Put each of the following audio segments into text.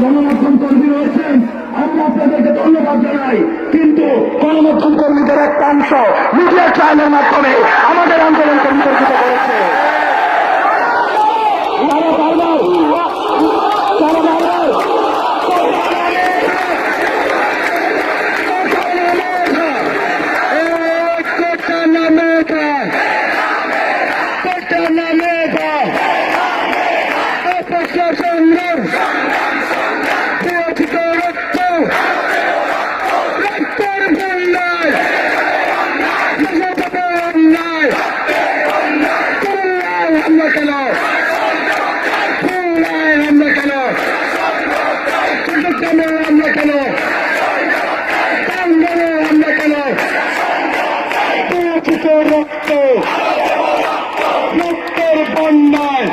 গণমাধ্যম কর্মী রয়েছেন, আমরা আপনাদেরকে ধন্যবাদ জানাই। কিন্তু গণমাধ্যম কর্মীদের একটা অংশ মিডিয়া ট্রায়ালের মাধ্যমে আমাদের আন্দোলন কর্মীদেরকে করেছে। রক্তের বন্যায়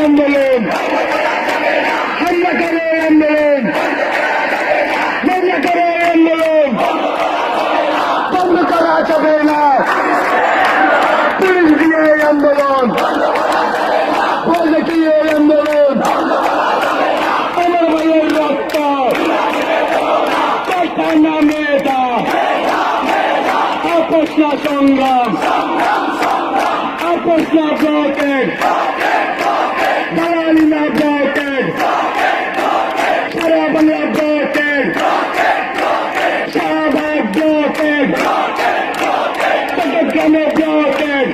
আন্দোলন, হামলা করে আন্দোলন, হামলা করে আন্দোলন বন্ধ করা যাবে না। পুলিশ দিয়ে আন্দোলন, বলে দিয়ে আন্দোলন, আমার ভাইয়ের রক্ত কথা নামে আপোষ না সংগ্রাম, আপোষ না ব্লকেড, দালালি না ব্লকেড, সারা বাংলা ব্লকেড, শাহবাগ ব্লকেড, চট্টগ্রামে ব্লকেড,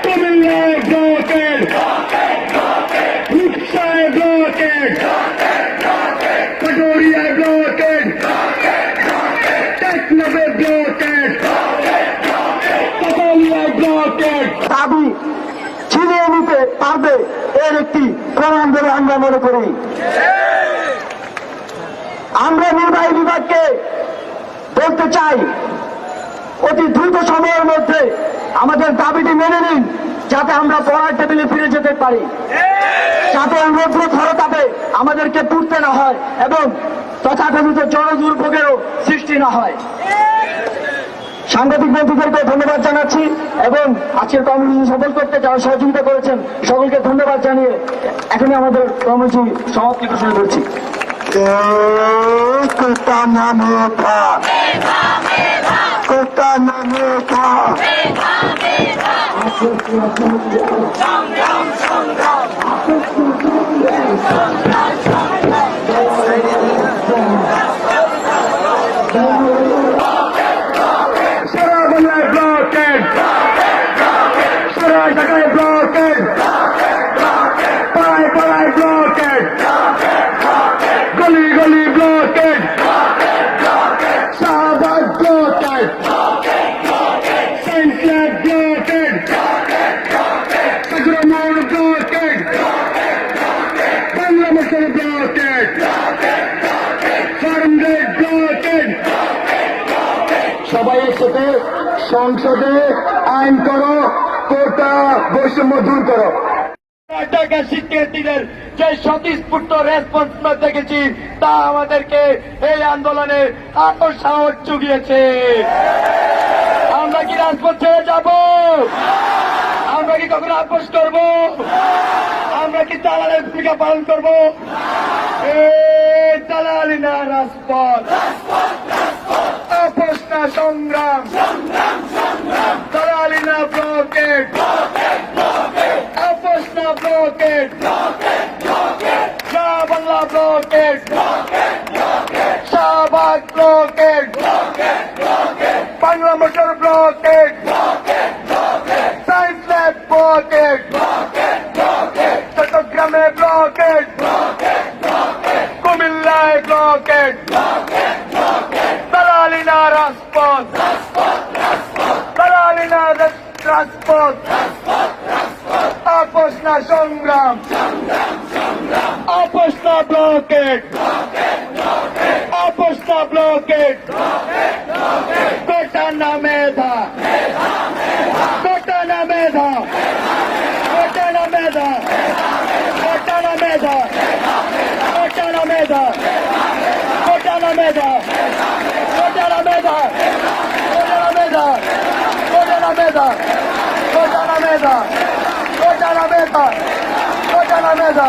কুমিল্লায় ব্লকেড, রূপসায় ব্লকেড, পাটুরিয়ায় ব্লকেড, টেকনাফে ব্লকেড, কাপালিয়ায় ব্লকেড। দাবি ছিনিয়ে নিতে পারবে এর একটি প্রমাণ বলে আমরা মনে করি। আমরা নির্বাহী বিভাগকে বলতে চাই, অতি দ্রুত সময়ের মধ্যে আমাদের দাবিটি মেনে নিন, যাতে আমরা পড়ার টেবিলে ফিরে যেতে পারি, যাতে রৌদ্র খরতাপে আমাদেরকে পুড়তে না হয় এবং তথাকথিত জনদুর্ভোগেরও সৃষ্টি না হয়। সাংবাদিক বন্ধুদেরকে ধন্যবাদ জানাচ্ছি এবং আজকের কর্মসূচি সফল করতে যারা সহযোগিতা করেছেন সকলকে ধন্যবাদ জানিয়ে এখনই আমাদের কর্মসূচি সমাপ্তি ঘোষণা করছি। ঢাকায় ব্লকেড, পাড়ায় পাড়ায় ব্লকেড, গলি গলি ব্লকেড, শাহবাগ ব্লকেড, সেন্ট ক্লাব ব্লকেড, সাগরমোড় blockade, Bangla motor blockade, Farmgate blockade. সবাই একসাথে সংসদে আইন করো, কোটা বৈষম্য দূর করো। ঢাকা শিক্ষার্থীদের যে স্বতঃস্ফূর্ত রেসপন্স দেখেছি তা আমাদেরকে এই আন্দোলনে আরো সাহস জুগিয়েছে। আমরা কি রাজপথ ছেড়ে যাব? আমরা কি কখনো আপোষ করব? আমরা কি দালালের ভূমিকা পালন করব? এই দালালি না রাজপথ, আপোষ না সংগ্রাম, দালালি না ব্লকেড, আপোষ না blocked, Shah Bangla blockade, Shahbag blocked, Bangla motor blocked, science lab blocked, চট্টগ্রামে ব্লকেড, কুমিল্লায় ব্লকেড, দালালি না রাজপথ, দালালি না রাজপথ, আপোষ না সংগ্রাম, আপোষ না ব্লকেড, আপোষ না ব্লকেড, কোটা না মেধা, কোটা না মেধা, কোটা না মেধা, কোটা না মেধা, কোটা না মেধা। মেধা কোটারা মেধা কোটারা মেধা কোটারা মেধা কোটারা মেধা কোটারা মেধা কোটারা মেধা